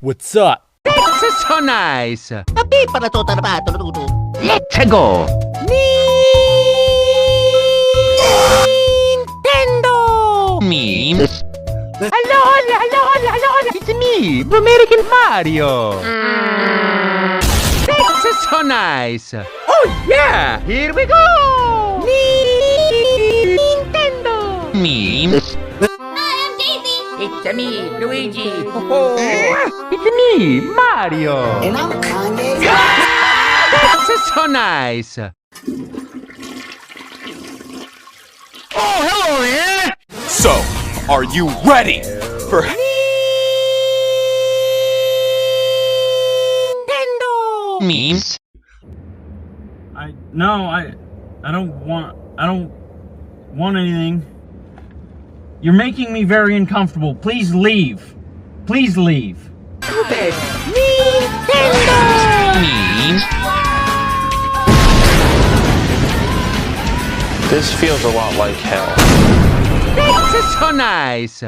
What's up? This is so nice. Tapi para to tarapato luto. Let's go. Nintendo. Me. Hello. It's me, American Mario. This is so nice. Oh yeah. Here we go. Nintendo. Me. It's me, Luigi. Oh, it's me, Mario. And I'm Kanye. This is so nice. Oh, hello there! So, are you ready for Nintendo? Memes? I don't want anything. You're making me very uncomfortable. Please leave. Please leave. Nintendo! Memes? This feels a lot like hell. This is so nice.